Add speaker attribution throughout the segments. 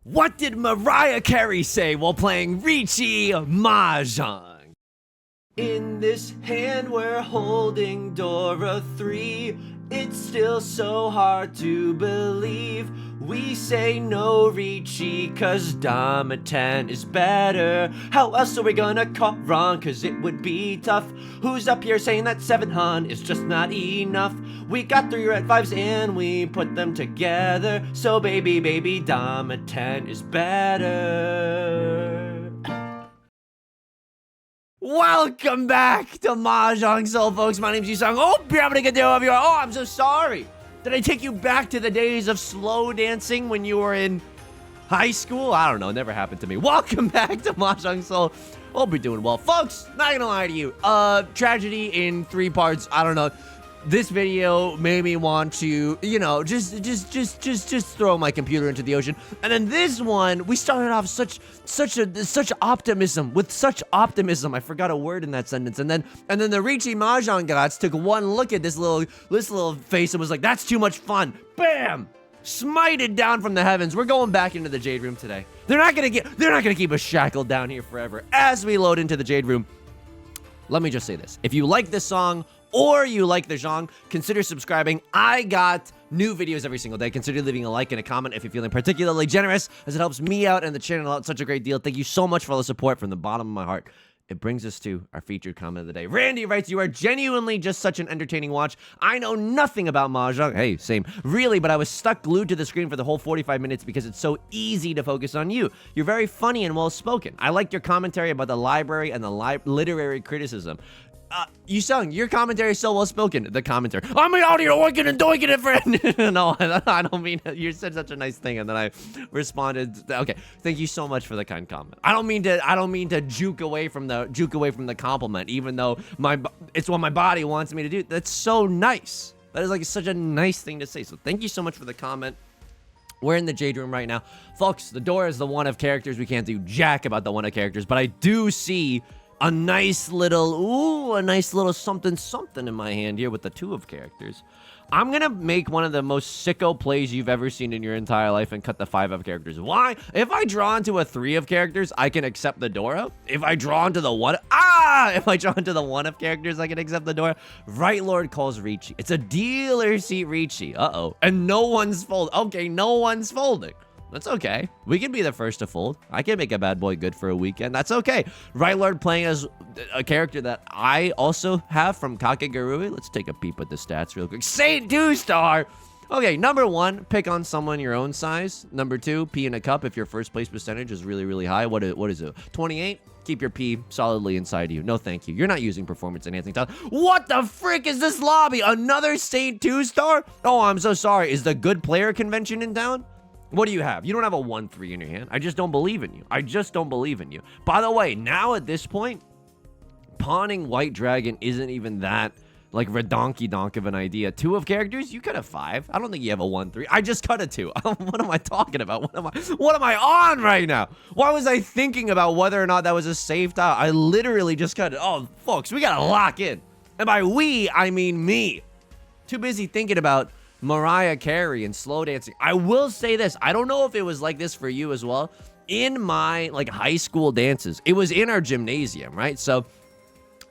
Speaker 1: What did Mariah Carey say while playing Riichi Mahjong? In this hand we're holding Dora 3. It's still so hard to believe. We say no Riichi cause Dama 10 is better. How else are we gonna call wrong cause it would be tough? Who's up here saying that 7 hun is just not enough? We got 3 red 5s and we put them together. So baby Dama 10 is better. Welcome back to Mahjong Soul, folks. My name's Yusong. Hope you're having a good day over here. Oh, I'm so sorry. Did I take you back to the days of slow dancing when you were in high school? I don't know. It never happened to me. Welcome back to Mahjong Soul. Hope you're doing well. Folks, not gonna lie to you. Tragedy in 3 parts. I don't know. This video made me want to, you know, just throw my computer into the ocean. And then this one, we started off such optimism, with such optimism. I forgot a word in that sentence. And then the Riichi Mahjong gods took one look at this little face and was like, that's too much fun. Bam! Smited down from the heavens. We're going back into the Jade Room today. They're not gonna keep us shackled down here forever. As we load into the Jade Room, let me just say this. If you like this song, or you like the genre, consider subscribing. I got new videos every single day. Consider leaving a like and a comment if you're feeling particularly generous, as it helps me out and the channel out such a great deal. Thank you so much for all the support from the bottom of my heart. It brings us to our featured comment of the day. Randy writes, you are genuinely just such an entertaining watch. I know nothing about Mahjong. Hey, same. Really, but I was stuck glued to the screen for the whole 45 minutes because it's so easy to focus on you. You're very funny and well-spoken. I liked your commentary about the library and the literary criticism. Yusong, your commentary is so well spoken. The commentary. I'm out here oinking and doinking it, friend. No, I don't mean it. You said such a nice thing, and then I responded. Okay, thank you so much for the kind comment. I don't mean to juke away from the compliment, even though it's what my body wants me to do. That's so nice. That is like such a nice thing to say. So thank you so much for the comment. We're in the Jade Room right now, folks. The door is the one of characters. We can't do jack about the one of characters, but I do see a nice little something in my hand here with the 2 of characters. I'm gonna make one of the most sicko plays you've ever seen in your entire life and cut the 5 of characters. Why? If I draw into a 3 of characters, I can accept the Dora. If I draw into the 1, if I draw into the 1 of characters, I can accept the Dora. Right Lord calls Riichi. It's a dealer seat Riichi. Uh-oh. And no one's folding. Okay, no one's folding. That's okay. We can be the first to fold. I can make a bad boy good for a weekend. That's okay. Right Lord playing as a character that I also have from Kakegurui. Let's take a peep at the stats real quick. Saint 2-star! Okay, number 1, pick on someone your own size. Number 2, pee in a cup if your first place percentage is really, really high. What is it? 28? Keep your pee solidly inside you. No, thank you. You're not using performance enhancing talent. What the frick is this lobby? Another Saint 2-star? Oh, I'm so sorry. Is the good player convention in town? What do you have? You don't have a 1-3 in your hand. I just don't believe in you. I just don't believe in you. By the way, now at this point, pawning White Dragon isn't even that, like, redonky-donk of an idea. 2 of characters? You cut a 5. I don't think you have a 1-3. I just cut a 2. What am I talking about? What am I on right now? Why was I thinking about whether or not that was a safe tile? I literally just cut it. Oh, folks, we gotta lock in. And by we, I mean me. Too busy thinking about Mariah Carey and slow dancing. I will say this. I don't know if it was like this for you as well. In my, like, high school dances, it was in our gymnasium, right? So,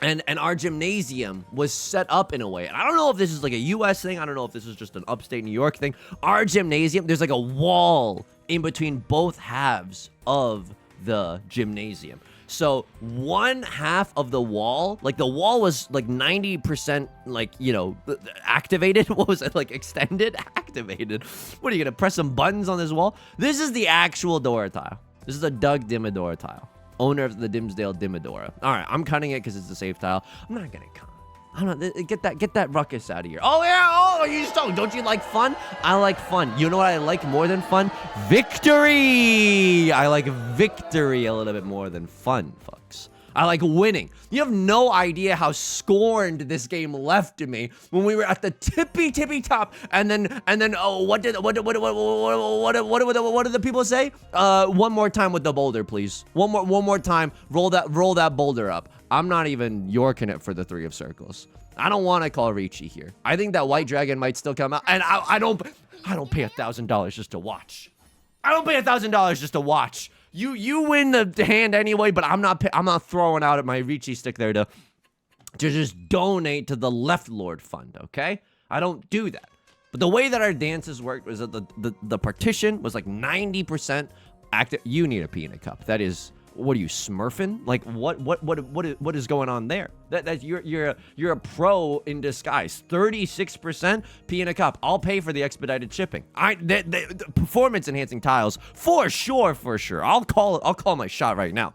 Speaker 1: and our gymnasium was set up in a way. And I don't know if this is like a US thing. I don't know if this is just an upstate New York thing. Our gymnasium, there's like a wall in between both halves of the gymnasium. So 1/2 of the wall, like the wall was like 90% like, you know, activated. What was it? Like extended? Activated. What are you going to press some buttons on this wall? This is the actual Dora tile. This is a Doug Dimmadora tile. Owner of the Dimsdale Dimmadora. All right, I'm cutting it because it's a safe tile. I'm not going to cut. I don't know, get that ruckus out of here. Oh yeah, oh, you don't you like fun? I like fun. You know what I like more than fun? Victory! I like victory a little bit more than fun, folks. I like winning. You have no idea how scorned this game left to me when we were at the tippy top, and then oh, what did the people say? One more time with the boulder, please. One more time. Roll that boulder up. I'm not even yorking it for the 3 of circles. I don't want to call Riichi here. I think that White Dragon might still come out, and I don't pay $1,000 just to watch. I don't pay $1,000 just to watch. You win the hand anyway, but I'm not throwing out at my Riichi stick there to just donate to the Left Lord Fund, okay? I don't do that. But the way that our dances worked was that the partition was like 90% active. You need a pee in a cup. That is, what are you, smurfing? Like what is going on there? That you're a pro in disguise. 36% pee in a cup. I'll pay for the expedited shipping. The performance enhancing tiles for sure. I'll call my shot right now.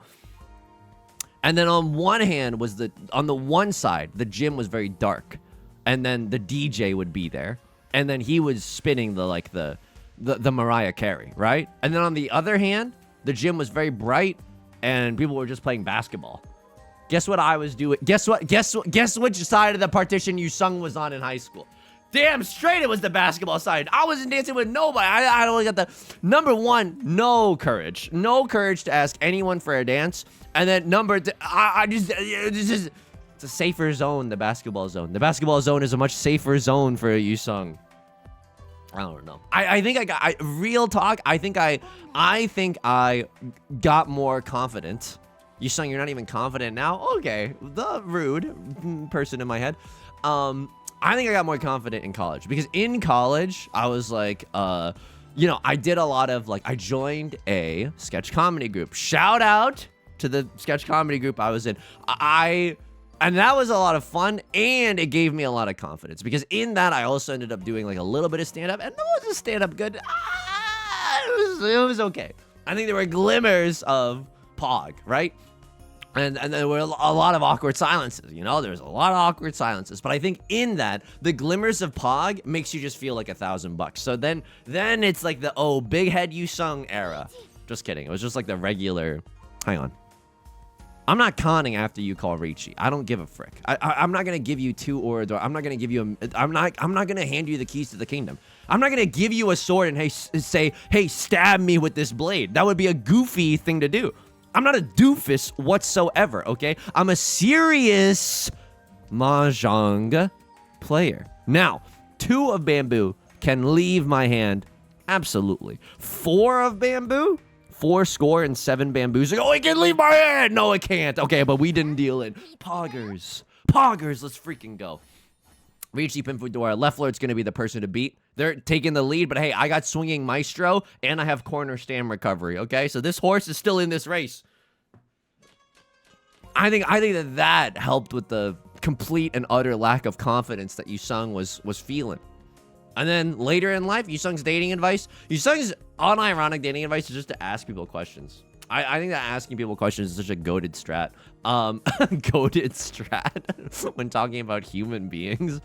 Speaker 1: And then on one hand was on the one side, the gym was very dark, and then the DJ would be there, and then he was spinning the Mariah Carey, right? And then on the other hand, the gym was very bright, and people were just playing basketball. Guess what I was doing? Guess which side of the partition Yusong was on in high school? Damn straight it was the basketball side. I wasn't dancing with nobody. I only got the number one, no courage to ask anyone for a dance. And then number two, it's a safer zone, the basketball zone. The basketball zone is a much safer zone for a Yusong. I don't know. I think real talk, I think I got more confident. Yusong, you're not even confident now? Okay, the rude person in my head. I think I got more confident in college, because in college, I was like, I did a lot of, I joined a sketch comedy group. Shout out to the sketch comedy group I was in. And that was a lot of fun, and it gave me a lot of confidence, because in that, I also ended up doing, a little bit of stand-up, and it wasn't stand-up good. It was okay. I think there were glimmers of Pog, right? And there were a lot of awkward silences, there was a lot of awkward silences. But I think in that, the glimmers of Pog makes you just feel like $1,000. So then it's like the, big head Yusong era. Just kidding. It was just like the regular, hang on. I'm not conning after you call Riichi. I don't give a frick. I'm not going to give you two Orador. I'm not going to give you I'm not going to hand you the keys to the kingdom. I'm not going to give you a sword and say, hey, stab me with this blade. That would be a goofy thing to do. I'm not a doofus whatsoever, okay? I'm a serious Mahjong player. Now, 2 of bamboo can leave my hand, absolutely. 4 of bamboo? 4 score and 7 bamboos. It can leave my hand! No, it can't. Okay, but we didn't deal in. Poggers, let's freaking go. Riichi Pinfudora, Left Lord's going to be the person to beat. They're taking the lead, but hey, I got swinging maestro, and I have corner stand recovery, okay? So this horse is still in this race. I think that helped with the complete and utter lack of confidence that Yusong was feeling. And then later in life, Yusong's dating advice. Yusong's unironic dating advice is just to ask people questions. I think that asking people questions is such a goated strat. Goated strat when talking about human beings.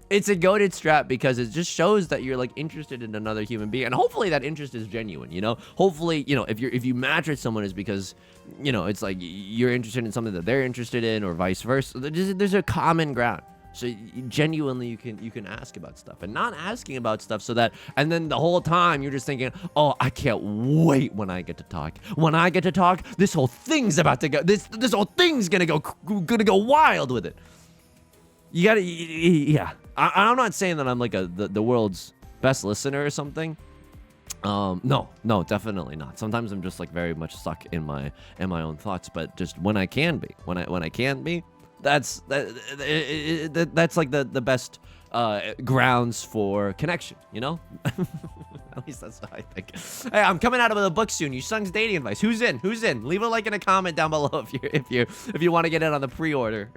Speaker 1: It's a goated strat because it just shows that you're interested in another human being, and hopefully that interest is genuine. Hopefully if you match with someone is because it's like you're interested in something that they're interested in, or vice versa. There's a common ground. So genuinely you can ask about stuff, and not asking about stuff so that, and then the whole time you're just thinking, oh, I can't wait when I get to talk. When I get to talk, this whole thing's about to go, this whole thing's gonna go wild with it. You gotta, yeah. I'm not saying that I'm like the world's best listener or something. No, definitely not. Sometimes I'm just very much stuck in my own thoughts, but just when I can be, when I can be, that's like the best grounds for connection, At least that's what I think. Hey, I'm coming out of the book soon. Yusong's dating advice. Who's in? Leave a like and a comment down below if you want to get in on the pre-order.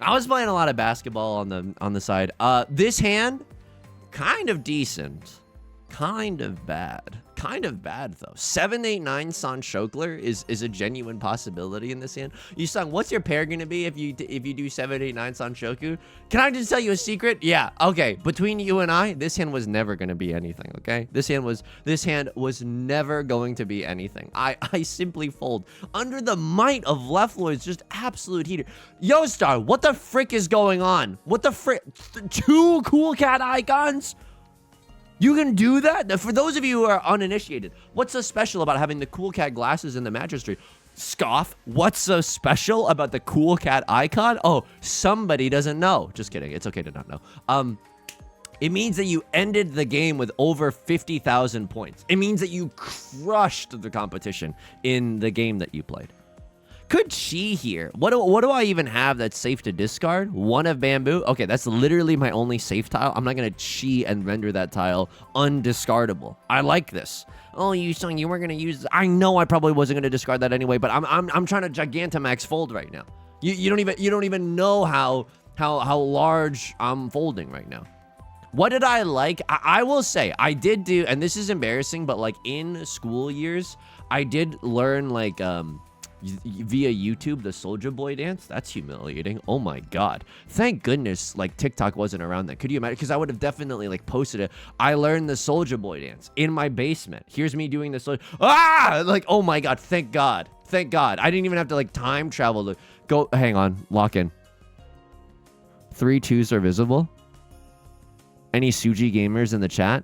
Speaker 1: I was playing a lot of basketball on the side. This hand, kind of decent. Kind of bad, though. 789 San Shokler is a genuine possibility in this hand. Yusong, what's your pair gonna be if you do 789 San Shoku? Can I just tell you a secret? Yeah, okay. Between you and I, this hand was never gonna be anything, okay? This hand was never going to be anything. I simply fold under the might of Left Lord's just absolute heater. Yo, Star, what the frick is going on? What the frick? 2 cool cat icons? You can do that? For those of you who are uninitiated, what's so special about having the cool cat glasses in the magistry? Scoff, what's so special about the cool cat icon? Oh, somebody doesn't know. Just kidding. It's okay to not know. It means that you ended the game with over 50,000 points. It means that you crushed the competition in the game that you played. Could chi here. What do I even have that's safe to discard? 1 of bamboo. Okay, that's literally my only safe tile. I'm not gonna chi and render that tile undiscardable. I like this. Oh, Yusong, you weren't gonna use. I know I probably wasn't gonna discard that anyway, but I'm trying to Gigantamax fold right now. You don't even know how large I'm folding right now. What did I like? I will say I did do, and this is embarrassing, but like in school years, I did learn like via YouTube the Soldier Boy dance. That's humiliating. Oh my god. Thank goodness like TikTok wasn't around then. Could you imagine? Because I would have definitely like posted it. I learned the Soldier Boy dance in my basement. Here's me doing this. Like, oh my god. Thank god. Thank god. I didn't even have to like time travel to go. Hang on. Lock in. 3 2s are visible. Any Suji gamers in the chat?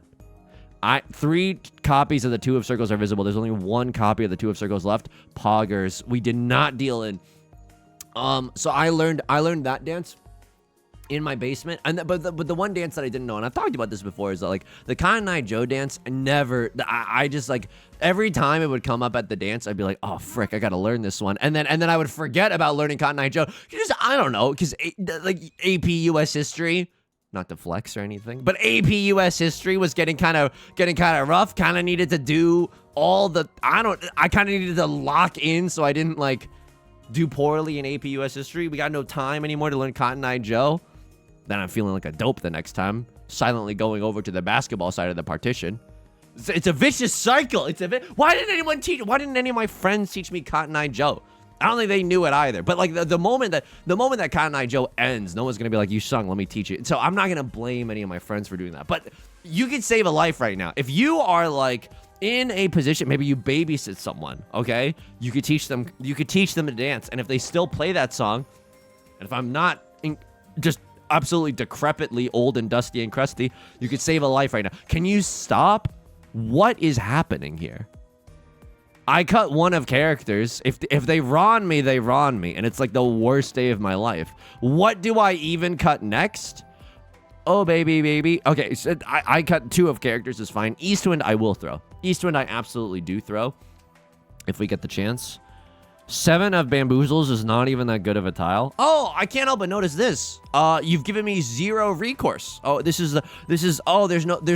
Speaker 1: 3 copies of the 2 of circles are visible. There's only 1 copy of the 2 of circles left. Poggers. We did not deal in. So I learned that dance in my basement. And but the one dance that I didn't know, and I've talked about this before, is that like the Kanai Joe dance. I just like every time it would come up at the dance, I'd be like, oh frick, I gotta learn this one. And then I would forget about learning Kanai Joe. Just I don't know, because like AP US history. Not to flex or anything, but AP US history was getting kind of rough. Kind of needed to do all the I kind of needed to lock in so I didn't like do poorly in AP US history. We got no time anymore to learn Cotton Eye Joe. Then I'm feeling like a dope the next time, silently going over to the basketball side of the partition. It's a vicious cycle. Why didn't any of my friends teach me Cotton Eye Joe? I don't think they knew it either. But like the moment that Cotton Eye Joe ends, no one's gonna be like, Yusong, let me teach you. So I'm not gonna blame any of my friends for doing that. But you could save a life right now. If you are like in a position, maybe you babysit someone, okay? You could teach them to dance. And if they still play that song, and if I'm not just absolutely decrepitly old and dusty and crusty, you could save a life right now. Can you stop? What is happening here? I cut 1 of characters. If they ron me, they ron me. And it's like the worst day of my life. What do I even cut next? Oh, baby. Okay, so I cut 2 of characters is fine. Eastwind, I will throw. Eastwind, I absolutely do throw. If we get the chance. 7 of bamboozles is not even that good of a tile. Oh, I can't help but notice this. You've given me 0 recourse. Oh, there's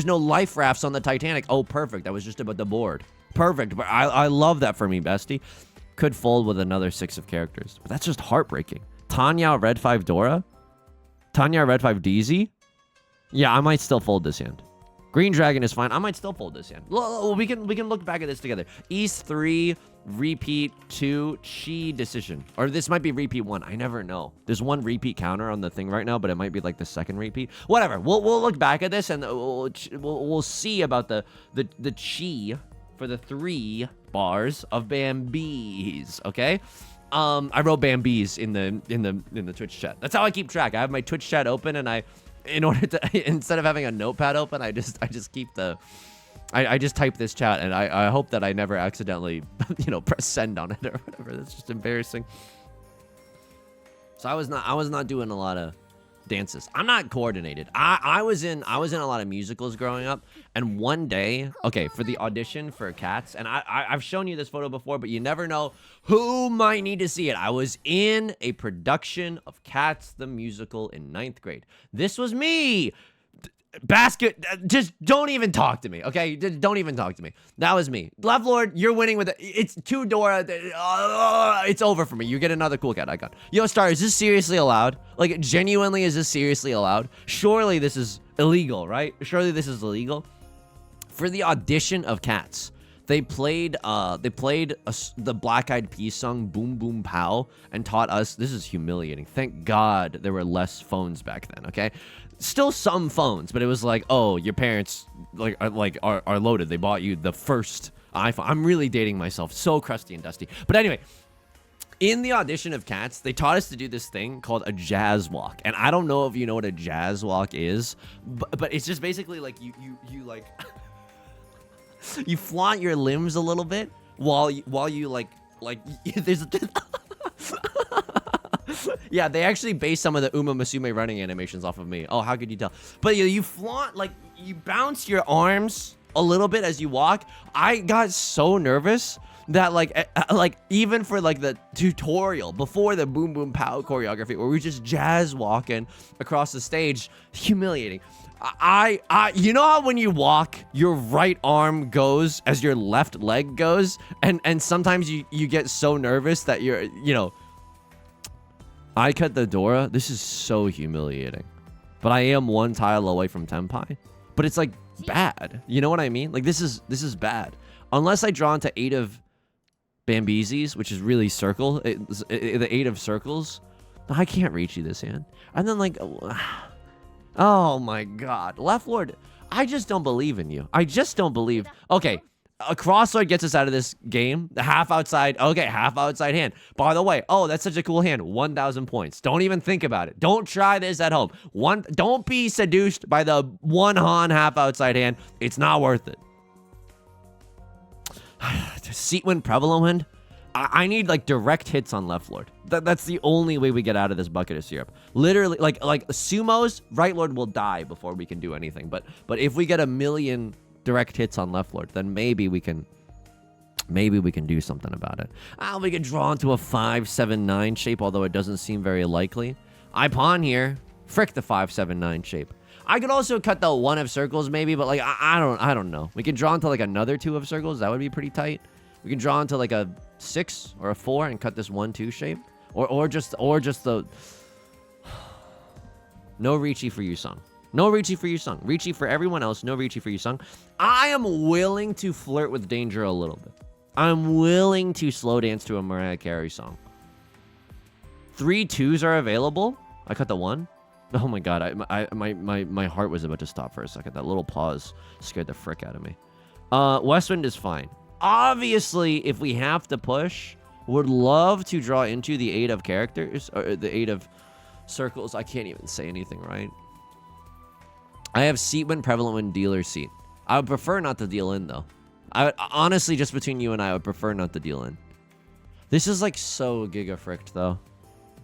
Speaker 1: no life rafts on the Titanic. Oh, perfect. That was just about the board. Perfect. But I love that for me, bestie. Could fold with another 6 of characters. But that's just heartbreaking. Tanya, Red 5 Dora? Tanya, Red 5 DZ? Yeah, I might still fold this hand. Green Dragon is fine. I might still fold this hand. We can look back at this together. East 3, repeat 2, chi decision. Or this might be repeat 1. I never know. There's 1 repeat counter on the thing right now, but it might be like the 2nd repeat. Whatever. We'll look back at this and we'll see about the chi for the 3 bars of Bambies, okay? I wrote Bambies in the Twitch chat. That's how I keep track. I have my Twitch chat open, and in order to instead of having a notepad open, I just keep I just type this chat, and I hope that I never accidentally press send on it or whatever. That's just embarrassing. So I was not doing a lot of dances. I'm not coordinated. I was in a lot of musicals growing up, and one day, okay, for the audition for Cats, and I've shown you this photo before, but you never know who might need to see it. I was in a production of Cats the musical in 9th grade. This was me. Just don't even talk to me, okay? Don't even talk to me. That was me. Left Lord, you're winning with it. It's 2 Dora. It's over for me. You get another cool cat icon. Yo, Star, is this seriously allowed? Like, genuinely, is this seriously allowed? Surely this is illegal, right? Surely this is illegal. For the audition of Cats, they played the Black Eyed Peas song Boom Boom Pow and taught us. This is humiliating. Thank God there were less phones back then, okay? Still some phones, but it was like, oh, your parents are loaded. They bought you the first iPhone. I'm really dating myself. So crusty and dusty. But anyway, in the audition of Cats, they taught us to do this thing called a jazz walk. And I don't know if you know what a jazz walk is, but it's just basically like you like you flaunt your limbs a little bit while you like there's Yeah, they actually based some of the Uma Musume running animations off of me. Oh, how could you tell? But you flaunt, like, you bounce your arms a little bit as you walk. I got so nervous that, like even for, like, the tutorial before the boom boom pow choreography, where we just jazz walking across the stage, humiliating. You know how when you walk, your right arm goes as your left leg goes, and sometimes you get so nervous that you're, I cut the Dora. This is so humiliating, but I am one tile away from Tenpai, but it's like bad. You know what I mean? Like this is bad. Unless I draw into 8 of Bambizis, which is really circle, the 8 of circles, I can't reach you this hand. And then like, oh my God, Left Lord, I just don't believe in you. I just don't believe. Okay, a Crosslord gets us out of this game. The half outside, okay, half outside hand. By the way, oh, that's such a cool hand. 1,000 points. Don't even think about it. Don't try this at home. Don't be seduced by the 1 Han half outside hand. It's not worth it. Seatwind, Prevalent Wind. I need like direct hits on Left Lord. That's the only way we get out of this bucket of syrup. Literally, like Sumos, Right Lord will die before we can do anything. But if we get a million direct hits on Left Lord, then maybe we can do something about it. We can draw into a 5-7-9 shape, although it doesn't seem very likely. I pawn here. Frick the 5-7-9 shape. I could also cut the 1 of circles maybe, but like I don't know. We can draw into like another 2 of circles. That would be pretty tight. We can draw into like a 6 or a 4 and cut this 1-2 shape, or just the no Riichi for Yusong. No Riichi for Yusong. Riichi for everyone else. No Riichi for Yusong. I am willing to flirt with danger a little bit. I'm willing to slow dance to a Mariah Carey song. 3 2s are available. I cut the 1. Oh my God, my heart was about to stop for a second. That little pause scared the frick out of me. Westwind is fine. Obviously, if we have to push, would love to draw into the 8 of characters, or the 8 of circles. I can't even say anything right. I have Seat Wind, Prevalent Wind, Dealer Seat. I would prefer not to deal in, though. Honestly, just between you and I would prefer not to deal in. This is like so giga fricked, though.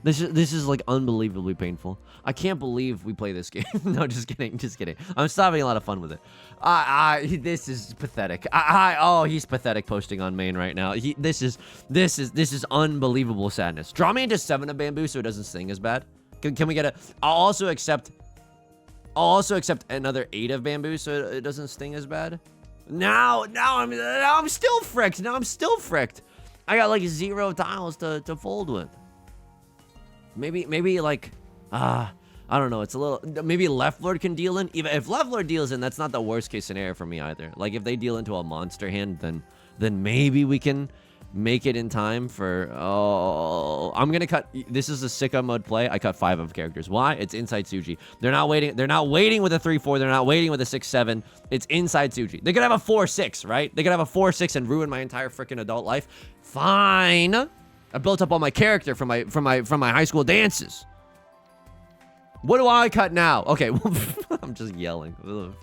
Speaker 1: This is like unbelievably painful. I can't believe we play this game. No, just kidding, just kidding. I'm still having a lot of fun with it. This is pathetic. Oh, he's pathetic posting on main right now. This is unbelievable sadness. Draw me into 7 of bamboo so it doesn't sting as bad. Can we get a? I'll also accept another 8 of bamboo so it doesn't sting as bad. Now I'm still fricked. Now I'm still fricked. I got like 0 tiles to fold with. Maybe like, I don't know. It's a little, maybe Left Lord can deal in. Even if Left Lord deals in, that's not the worst case scenario for me either. Like if they deal into a monster hand, then maybe we can make it in time for, oh, I'm going to cut, this is a sicko mode play. I cut 5 of characters. Why? It's inside Tsuji. They're not waiting with a 3-4. They're not waiting with a 6-7. It's inside Tsuji. They could have a 4-6, right? They could have a 4-6 and ruin my entire freaking adult life. Fine. I built up all my character from my high school dances. What do I cut now? Okay, I'm just yelling.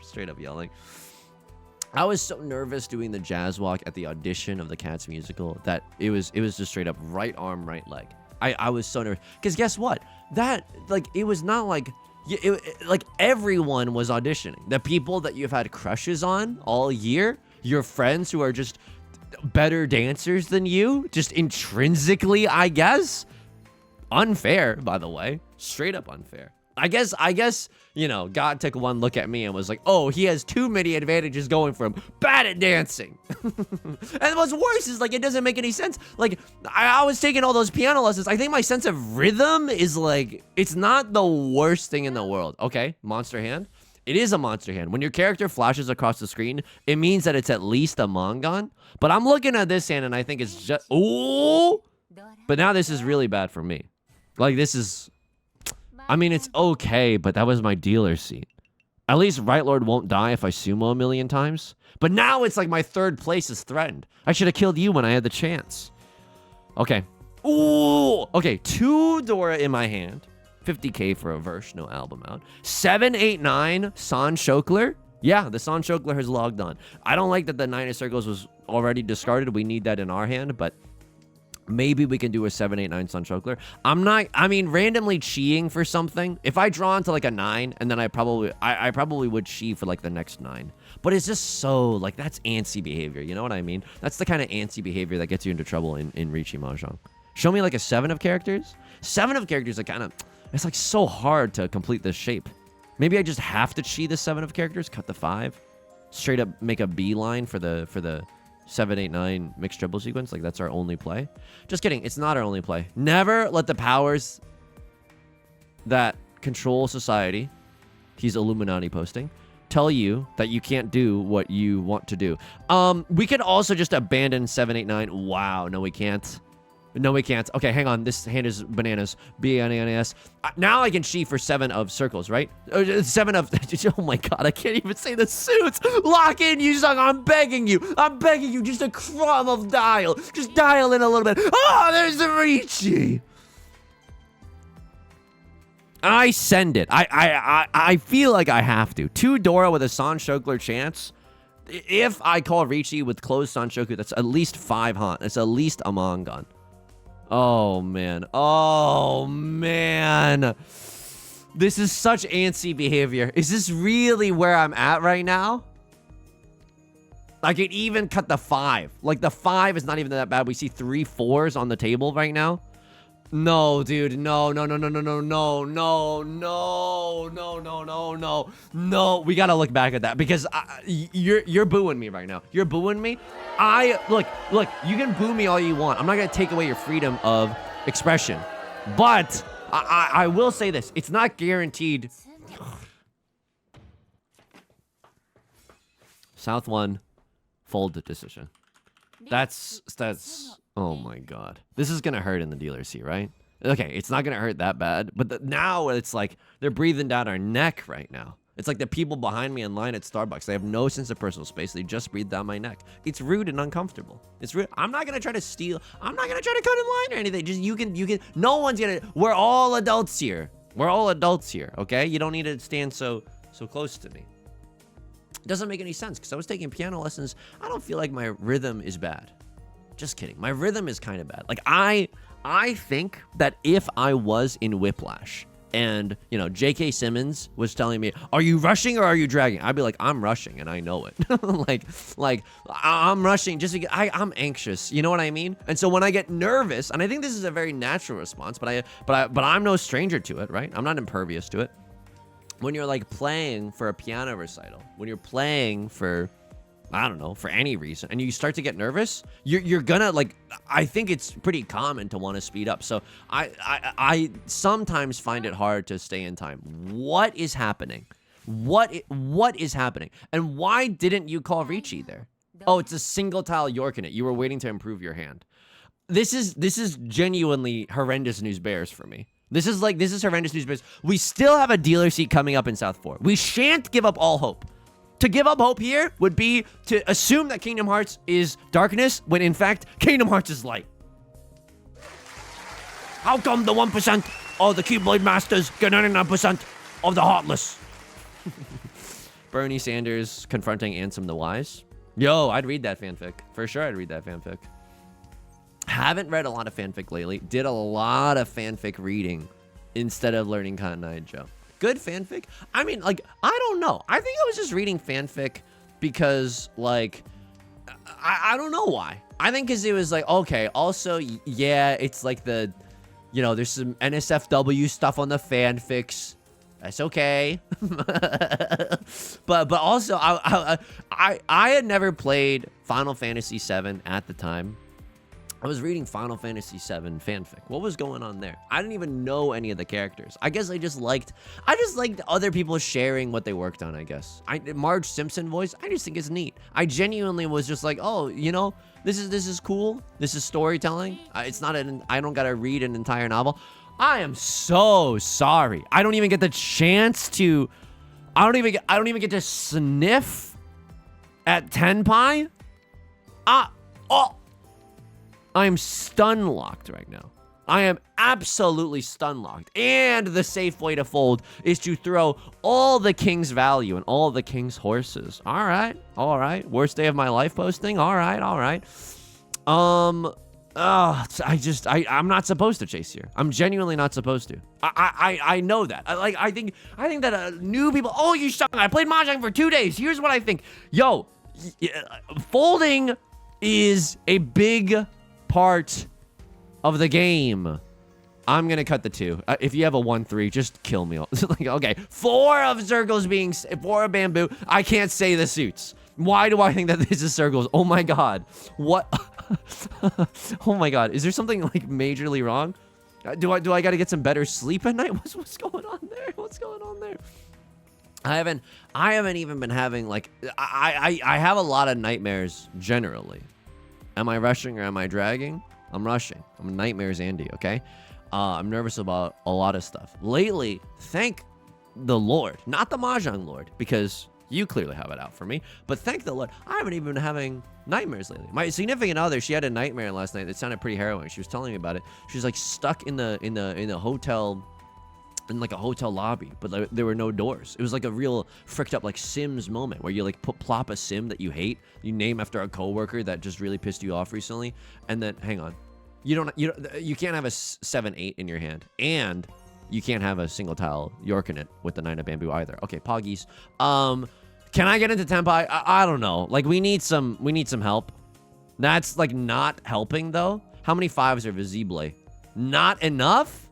Speaker 1: Straight up yelling. I was so nervous doing the jazz walk at the audition of the Cats musical that it was just straight up right arm, right leg. I was so nervous. Because guess what? That, like, it was not like, like everyone was auditioning. The people that you've had crushes on all year, your friends who are just better dancers than you, just intrinsically, I guess. Unfair, by the way. Straight up unfair. I guess, you know, God took one look at me and was like, oh, he has too many advantages going for him. Bad at dancing. And what's worse is, like, it doesn't make any sense. Like, I was taking all those piano lessons. I think my sense of rhythm is, like, it's not the worst thing in the world. Okay, monster hand. It is a monster hand. When your character flashes across the screen, it means that it's at least a Mongon. But I'm looking at this hand and I think it's just, ooh. But now this is really bad for me. Like, this is, I mean, it's okay, but that was my dealer seat. At least Right Lord won't die if I sumo a million times. But now it's like my 3rd place is threatened. I should have killed you when I had the chance. Okay. Ooh. Okay, 2 Dora in my hand. 50K for a verse, no album out. 789 San Shokler. Yeah, the San Shokler has logged on. I don't like that the 9 of circles was already discarded. We need that in our hand, but Maybe we can do a 7, 8, 9 Sunchokler. I mean, randomly cheeing for something. If I draw into like a 9, and then I probably would chee for like the next 9. But it's just so, like, that's antsy behavior. You know what I mean? That's the kind of antsy behavior that gets you into trouble in Riichi Mahjong. Show me like a 7 of characters. 7 of characters are kind of, it's like so hard to complete this shape. Maybe I just have to chee the 7 of characters, cut the 5. Straight up make a beeline for the 7, 8, 9 mixed triple sequence. Like, that's our only play. Just kidding. It's not our only play. Never let the powers that control society, he's Illuminati posting, tell you that you can't do what you want to do. We can also just abandon 7, 8, 9. Wow. No, we can't. No, we can't. Okay, hang on. This hand is bananas. B-A-N-A-N-A-S. Now I can chee for 7 of circles, right? 7 of... Oh my god, I can't even say the suits. Lock in, Yusong. I'm begging you. I'm begging you. Just a crumb of dial. Just dial in a little bit. Oh, there's the Riichi. I send it. I feel like I have to. 2 Dora with a Sanshokler chance. If I call Riichi with closed Sanshoku, that's at least 5 Han. That's at least a Mongon. Oh, man. Oh, man. This is such antsy behavior. Is this really where I'm at right now? I could even cut the 5. Like, the 5 is not even that bad. We see 3 4s on the table right now. No, dude. No. No. We gotta look back at that because you're booing me right now. You're booing me. Look. You can boo me all you want. I'm not gonna take away your freedom of expression, but I will say this: it's not guaranteed. South 1, fold the decision. That's. Oh my god. This is gonna hurt in the dealer seat, right? Okay, it's not gonna hurt that bad, but now it's like they're breathing down our neck right now. It's like the people behind me in line at Starbucks. They have no sense of personal space. They just breathe down my neck. It's rude and uncomfortable. It's rude. I'm not gonna try to steal. I'm not gonna try to cut in line or anything. Just you can. No one's gonna. We're all adults here. We're all adults here. Okay? You don't need to stand so close to me. It doesn't make any sense because I was taking piano lessons. I don't feel like my rhythm is bad. Just kidding. My rhythm is kind of bad. Like, I think that if I was in Whiplash and, you know, J.K. Simmons was telling me, are you rushing or are you dragging? I'd be like, I'm rushing and I know it. like I'm rushing just because I'm anxious. You know what I mean? And so when I get nervous, and I think this is a very natural response, but I'm no stranger to it, right? I'm not impervious to it. When you're like playing for a piano recital, when you're playing for, I don't know, for any reason, and you start to get nervous, you're gonna, like, I think it's pretty common to want to speed up. So I sometimes find it hard to stay in time. What is happening? What is happening? And why didn't you call Riichi there? Oh, it's a single tile York in it. You were waiting to improve your hand. This is genuinely horrendous news bears for me. This is horrendous news bears. We still have a dealer seat coming up in South 4. We shan't give up all hope. To give up hope here would be to assume that Kingdom Hearts is darkness, when in fact, Kingdom Hearts is light. How come the 1% of the Keyblade Masters get 99% of the Heartless? Bernie Sanders confronting Ansem the Wise. Yo, I'd read that fanfic. For sure, I'd read that fanfic. Haven't read a lot of fanfic lately. Did a lot of fanfic reading instead of learning Kanai Joe. Good fanfic? I mean, like, I don't know. I think I was just reading fanfic because, like, I don't know why. I think because it was like, okay, also, yeah, it's like the, you know, there's some NSFW stuff on the fanfics. That's okay. but also, I had never played Final Fantasy VII at the time. I was reading Final Fantasy VII fanfic. What was going on there? I didn't even know any of the characters. I guess I just liked other people sharing what they worked on, I guess. Marge Simpson voice, I just think it's neat. I genuinely was just like, oh, you know, this is cool. This is storytelling. It's not I don't gotta read an entire novel. I am so sorry. I don't even get the chance to, I don't even get to sniff at Tenpai. I am stun locked right now. I am absolutely stun locked. And the safe way to fold is to throw all the king's value and all the king's horses. All right. Worst day of my life posting. All right. I'm not supposed to chase here. I'm genuinely not supposed to. I know that. I think that new people. Oh, you suck. I played Mahjong for 2 days. Here's what I think. Yo, folding is a big part of the game. I'm gonna cut the 2. If you have a 1-3, just kill me. Like, okay, 4 of circles being 4 of bamboo. I can't say the suits. Why do I think that this is circles? Oh my god. What? Oh my god. Is there something like majorly wrong? Do I gotta get some better sleep at night? What's going on there? What's going on there? I haven't even been having like I have a lot of nightmares generally. Am I rushing or am I dragging? I'm rushing. I'm nightmares Andy, okay? I'm nervous about a lot of stuff. Lately, thank the Lord, not the Mahjong Lord, because you clearly have it out for me, but thank the Lord, I haven't even been having nightmares lately. My significant other, she had a nightmare last night that sounded pretty harrowing. She was telling me about it. She was like stuck in the hotel, in like a hotel lobby, but like, there were no doors. It was like a real fricked up like Sims moment where you like plop a sim that you hate, you name after a coworker that just really pissed you off recently, and then hang on. You can't have a 7-8 in your hand, and you can't have a single tile Yorkinet with the 9 of bamboo either. Okay, Poggies. Can I get into Tenpai? I don't know. Like we need some help. That's like not helping though. How many 5s are visible? Not enough?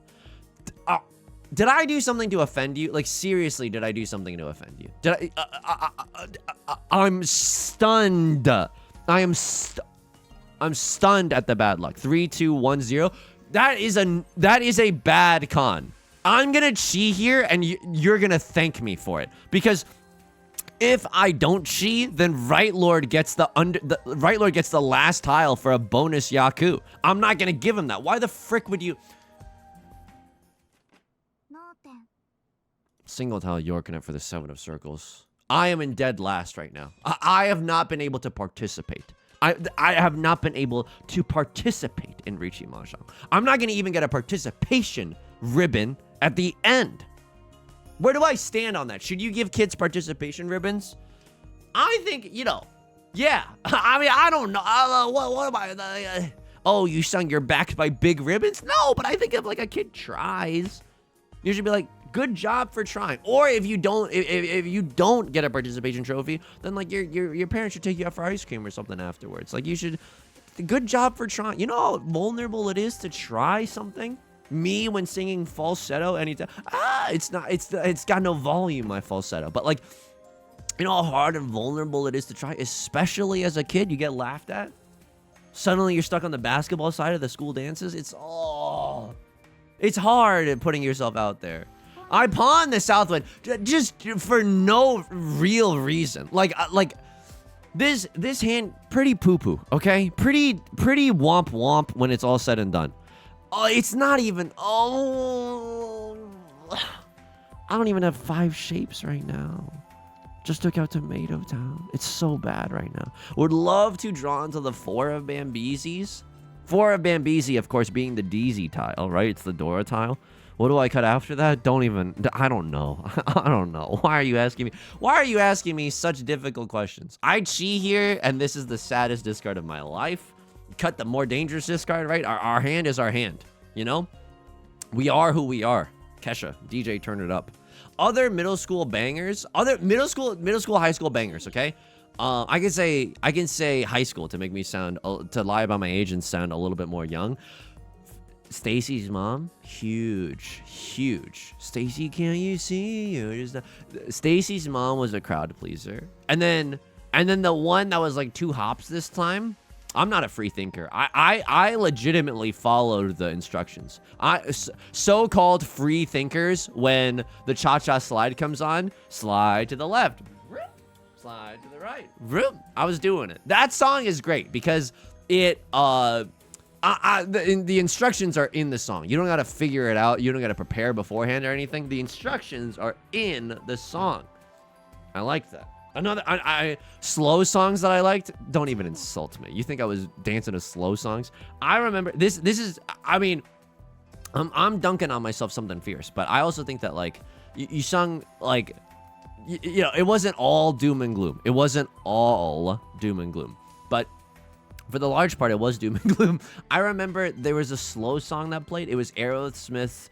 Speaker 1: Did I do something to offend you? Like seriously, did I do something to offend you? Did I'm stunned. I'm stunned at the bad luck. 3, 2, 1, 0. That is a bad con. I'm gonna cheat here, and you're gonna thank me for it, because if I don't cheat, then Right Lord gets the last tile for a bonus Yaku. I'm not gonna give him that. Why the frick would you? Single tile Yorkinet for the 7 of circles. I am in dead last right now. I have not been able to participate. I have not been able to participate in Riichi Mahjong. I'm not going to even get a participation ribbon at the end. Where do I stand on that? Should you give kids participation ribbons? I think, yeah. I mean, I don't know. What am I? Oh, you sung you're backed by big ribbons? No, but I think if like a kid tries, you should be like, good job for trying. Or if you don't, if you don't get a participation trophy, then like your parents should take you out for ice cream or something afterwards. Like you should, good job for trying. You know how vulnerable it is to try something? Me when singing falsetto anytime. It's got no volume, my falsetto. But like, you know how hard and vulnerable it is to try, especially as a kid. You get laughed at. Suddenly you're stuck on the basketball side of the school dances. It's hard at putting yourself out there. I pawned the Southwind just for no real reason. Like this hand pretty poo-poo, okay? Pretty womp womp when it's all said and done. Oh, it's not even, I don't even have 5 shapes right now. Just took out Tomato Town. It's so bad right now. Would love to draw into the 4 of Bambizis. 4 of Bambizi, of course, being the DZ tile, right? It's the Dora tile. What do I cut after that? I don't know. I don't know. Why are you asking me? Why are you asking me such difficult questions? I cheat here, and this is the saddest discard of my life. Cut the more dangerous discard, right? Our hand is our hand, you know? We are who we are. Kesha, DJ, turn it up. Other middle school bangers, other middle school, high school bangers, okay? I can say high school to make me sound, to lie about my age and sound a little bit more young. Stacy's mom, huge. Stacy, can't you see? Stacy's mom was a crowd pleaser. And then the one that was like 2 hops this time. I'm not a free thinker. I legitimately followed the instructions. So-called free thinkers, when the cha-cha slide comes on, slide to the left, slide to the right. I was doing it. That song is great because it the instructions are in the song. You don't gotta figure it out. You don't gotta prepare beforehand or anything. The instructions are in the song. I like that. Another, slow songs that I liked. Don't even insult me. You think I was dancing to slow songs? I remember this is. I mean, I'm dunking on myself something fierce, but I also think that like you sung like, you know, it wasn't all doom and gloom. It wasn't all doom and gloom, but For the large part, it was doom and gloom. I remember there was a slow song that played. It was Aerosmith's.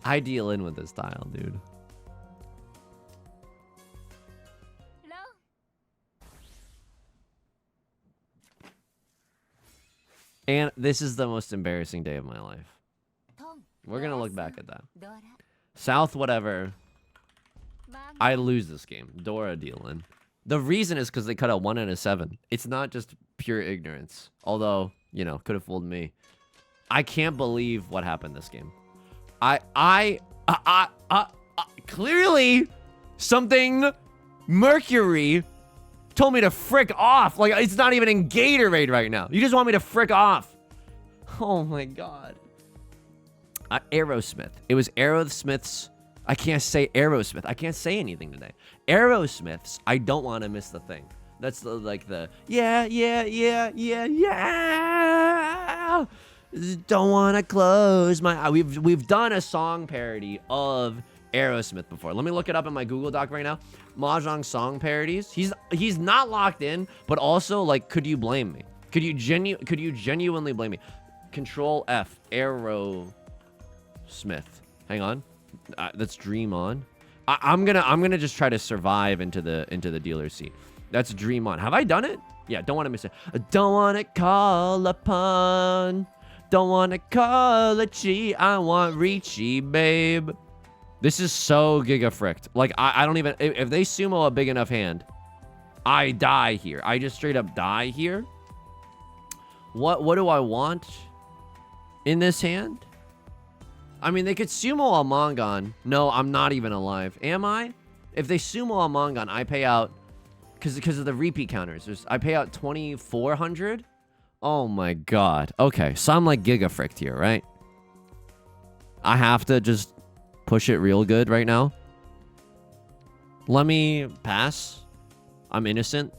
Speaker 1: I deal in with this style, dude. And this is the most embarrassing day of my life. We're gonna look back at that. South whatever. I lose this game. Dora dealing. The reason is because they cut out 1 and a 7. It's not just pure ignorance. Although, you know, could have fooled me. I can't believe what happened this game. Clearly something Mercury told me to frick off. Like, it's not even in Gatorade right now. You just want me to frick off. Oh my god. Aerosmith. It was Aerosmith's. I can't say Aerosmith. I can't say anything today. Aerosmith's I Don't Want to Miss the Thing. That's yeah. Don't want to close my eye. We've done a song parody of Aerosmith before. Let me look it up in my Google Doc right now. Mahjong song parodies. He's not locked in, but also, like, could you blame me? Could you genuinely blame me? Control F. Aerosmith. Hang on. That's Dream On. I'm gonna just try to survive into the dealer's seat. That's Dream On. Have I done it? Yeah. Don't want to miss it. Don't want to call upon. Don't want to call a chi. I want Riichi, babe. This is so giga-fricked. Like, I don't even... If they sumo a big enough hand, I die here. I just straight up die here. What do I want in this hand? I mean, they could sumo a Mongon. No, I'm not even alive. Am I? If they sumo a Mongon, I pay out... Because of the repeat counters. I pay out 2,400? Oh my god. Okay, so I'm like giga-fricked here, right? I have to just... push it real good right now. Let me pass. I'm innocent.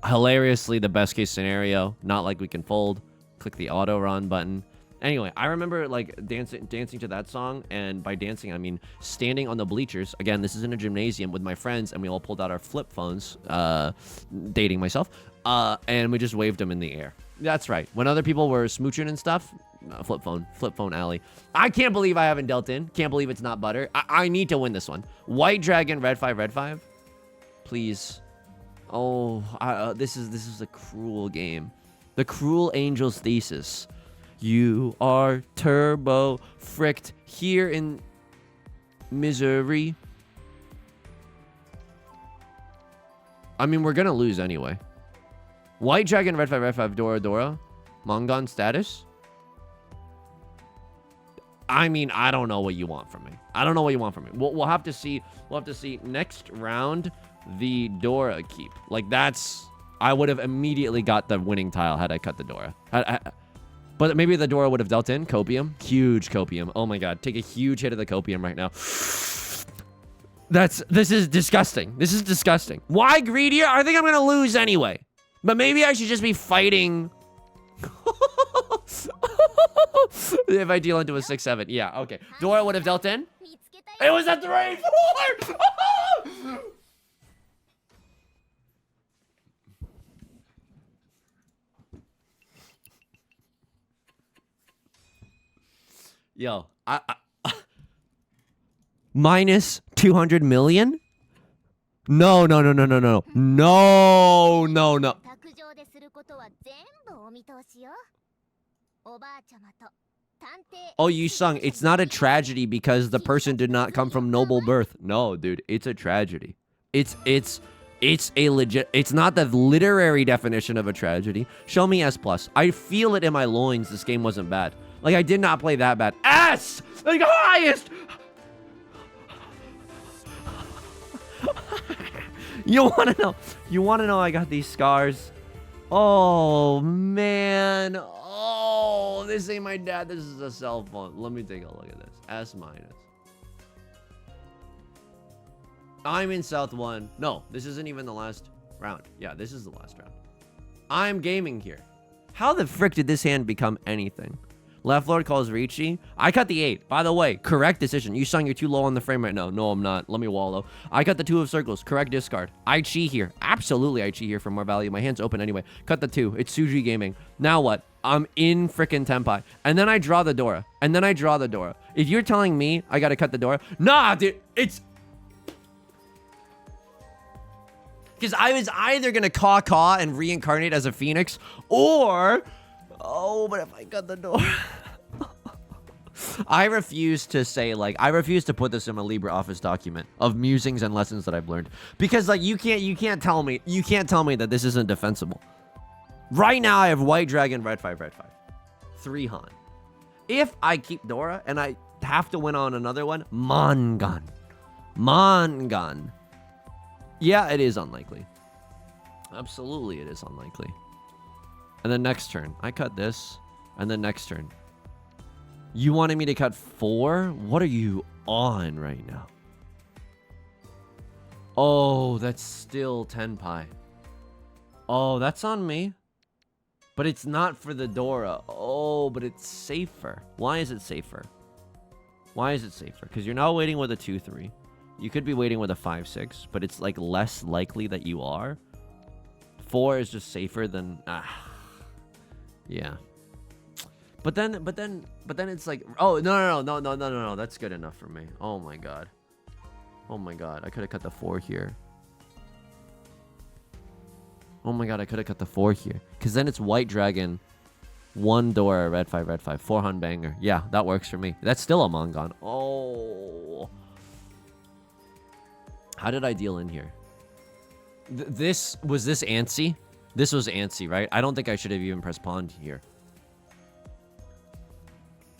Speaker 1: Hilariously, the best case scenario. Not like we can fold. Click the auto run button. Anyway, I remember like dancing to that song, and by dancing I mean standing on the bleachers. Again, this is in a gymnasium with my friends, and we all pulled out our flip phones, dating myself, and we just waved them in the air. That's right. When other people were smooching and stuff, flip phone alley. I can't believe I haven't dealt in. Can't believe it's not butter. I need to win this one. White dragon, red 5, please. Oh, this is a cruel game. The cruel angel's thesis. You are turbo fricked here in misery. I mean, we're gonna lose anyway. White dragon, red 5, Dora. Mongon status. I mean, I don't know what you want from me. I don't know what you want from me. We'll have to see. We'll have to see next round. The Dora keep. Like, that's... I would have immediately got the winning tile had I cut the Dora. But maybe the Dora would have dealt in. Copium. Huge copium. Oh my god. Take a huge hit of the copium right now. This is disgusting. This is disgusting. Why greedier? I think I'm gonna lose anyway. But maybe I should just be fighting. If I deal into a 6-7. Yeah, okay. Dora would have dealt in. It was a 3-4! Yo, minus 200 million? No. Oh, Yusong, it's not a tragedy because the person did not come from noble birth. No, dude, it's a tragedy. It's a legit... It's not the literary definition of a tragedy. Show me S+. I feel it in my loins this game wasn't bad. Like, I did not play that bad. S! Like, highest! You wanna know? You wanna know I got these scars? Oh, man. Oh, this ain't my dad. This is a cell phone. Let me take a look at this. S-. I'm in South 1. No, this isn't even the last round. Yeah, this is the last round. I'm gaming here. How the frick did this hand become anything? Left Lord calls Riichi. I cut the 8. By the way, correct decision. Yusong, you're too low on the frame right now. No, I'm not. Let me wallow. I cut the 2 of circles. Correct discard. I chi here. Absolutely I chi here for more value. My hand's open anyway. Cut the 2. It's Suji Gaming. Now what? I'm in frickin' Tenpai. And then I draw the Dora. And then I draw the Dora. If you're telling me I gotta cut the Dora. Nah, dude. It's... Because I was either gonna caw and reincarnate as a phoenix, or... Oh, but if I cut the door... I refuse to say, like, I refuse to put this in a LibreOffice document of musings and lessons that I've learned. Because, like, you can't tell me that this isn't defensible. Right now, I have White Dragon, Red 5, Red 5. 3 Han. If I keep Dora and I have to win on another one, Mangan. Mangan. Yeah, it is unlikely. Absolutely, it is unlikely. And then next turn, I cut this. And then next turn. You wanted me to cut 4? What are you on right now? Oh, that's still Tenpai. Oh, that's on me. But it's not for the Dora. Oh, but it's safer. Why is it safer? Why is it safer? Because you're now waiting with a 2-3. You could be waiting with a 5-6, but it's like less likely that you are. 4 is just safer than... Yeah. But then it's like... Oh, no. That's good enough for me. Oh my god. Oh my god. I could have cut the 4 here. Oh my god, I could have cut the 4 here. Because then it's White Dragon, 1 Dora, Red 5, Red 5. 4 Han banger. Yeah, that works for me. That's still a Mangan. Oh. How did I deal in here? Was this antsy? This was antsy, right? I don't think I should have even pressed pawn here.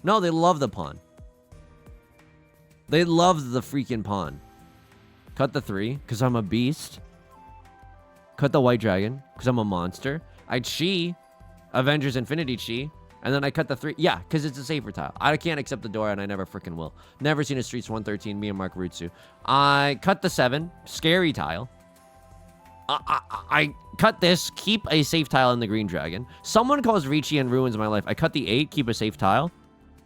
Speaker 1: No, they love the pawn. They love the freaking pawn. Cut the 3, because I'm a beast. Cut the White Dragon, because I'm a monster. I chi, Avengers Infinity chi, and then I cut the 3. Yeah, because it's a safer tile. I can't accept the Dora, and I never freaking will. Never seen a Streets 113, me and Mark Rutsu. I cut the 7, scary tile. I cut this, keep a safe tile in the Green Dragon. Someone calls Riichi and ruins my life. I cut the 8, keep a safe tile.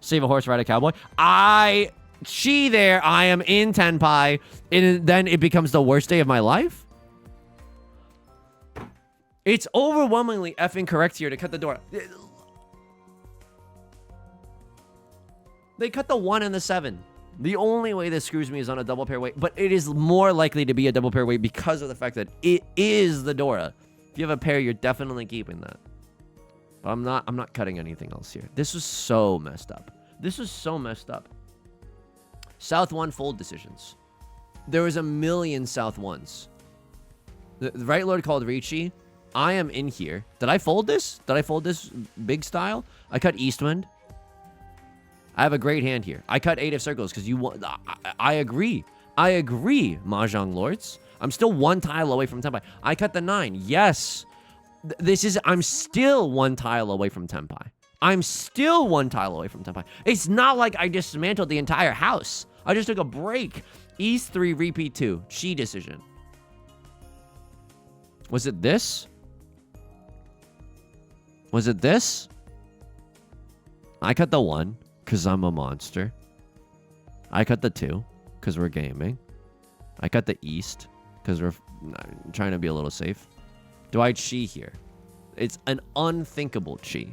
Speaker 1: Save a horse, ride a cowboy. I chi there. I am in Tenpai. And then it becomes the worst day of my life. It's overwhelmingly effing correct here to cut the Dora. They cut the 1 and the 7. The only way this screws me is on a double pair weight, but it is more likely to be a double pair weight because of the fact that it is the Dora. If you have a pair, you're definitely keeping that. But I'm not cutting anything else here. This was so messed up. This was so messed up. South 1 fold decisions. There was a million South 1s. The right lord called Riichi. I am in here. Did I fold this? Did I fold this big style? I cut Eastwind. I have a great hand here. I cut 8 of circles because you want... I agree. I agree, Mahjong Lords. I'm still 1 tile away from Tenpai. I cut the 9. Yes. I'm still 1 tile away from Tenpai. I'm still 1 tile away from Tenpai. It's not like I dismantled the entire house. I just took a break. East 3, repeat 2. Chi decision. Was it this? Was it this? I cut the 1 because I'm a monster. I cut the 2 because we're gaming. I cut the East because we're trying to be a little safe. Do I chi here? It's an unthinkable chi.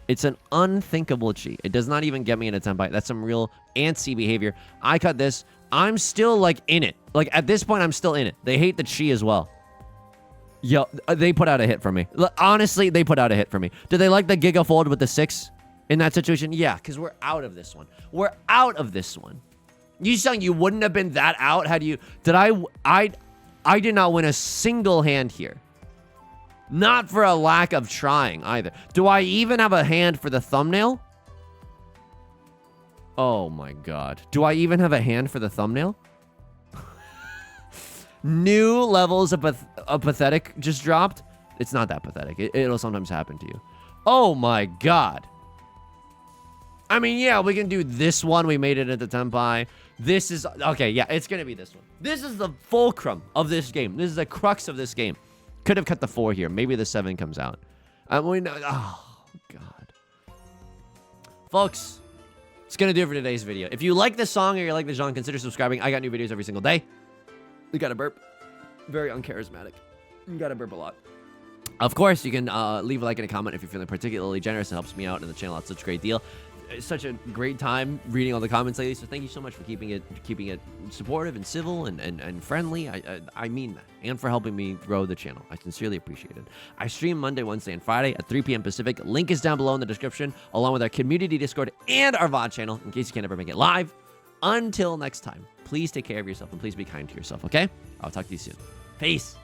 Speaker 1: It's an unthinkable chi. It does not even get me in a Tenpai. That's some real antsy behavior. I cut this. I'm still, like, in it. Like, at this point, I'm still in it. They hate the chi as well. Yo, they put out a hit for me. Honestly, they put out a hit for me. Do they like the Giga Fold with the 6 in that situation? Yeah, because we're out of this one. We're out of this one. Yusong, you wouldn't have been that out had you... I did not win a single hand here. Not for a lack of trying, either. Do I even have a hand for the thumbnail? Oh, my God. Do I even have a hand for the thumbnail? New levels of pathetic just dropped. It's not that pathetic. It'll sometimes happen to you. Oh, my God. I mean, yeah, we can do this one. We made it into Tenpai. This is... Okay, yeah, it's going to be this one. This is the fulcrum of this game. This is the crux of this game. Could have cut the 4 here. Maybe the 7 comes out. Oh, God. Folks, it's going to do it for today's video. If you like this song or you like the genre, consider subscribing. I got new videos every single day. We got a burp. Very uncharismatic. You got to burp a lot. Of course, you can leave a like and a comment if you're feeling particularly generous. It helps me out and the channel out such a great deal. It's such a great time reading all the comments lately, so thank you so much for keeping it supportive and civil and friendly. I mean that, and for helping me grow the channel. I sincerely appreciate it. I stream Monday, Wednesday, and Friday at 3 p.m. Pacific. Link is down below in the description, along with our community Discord and our VOD channel, in case you can't ever make it live. Until next time, please take care of yourself and please be kind to yourself, okay? I'll talk to you soon. Peace.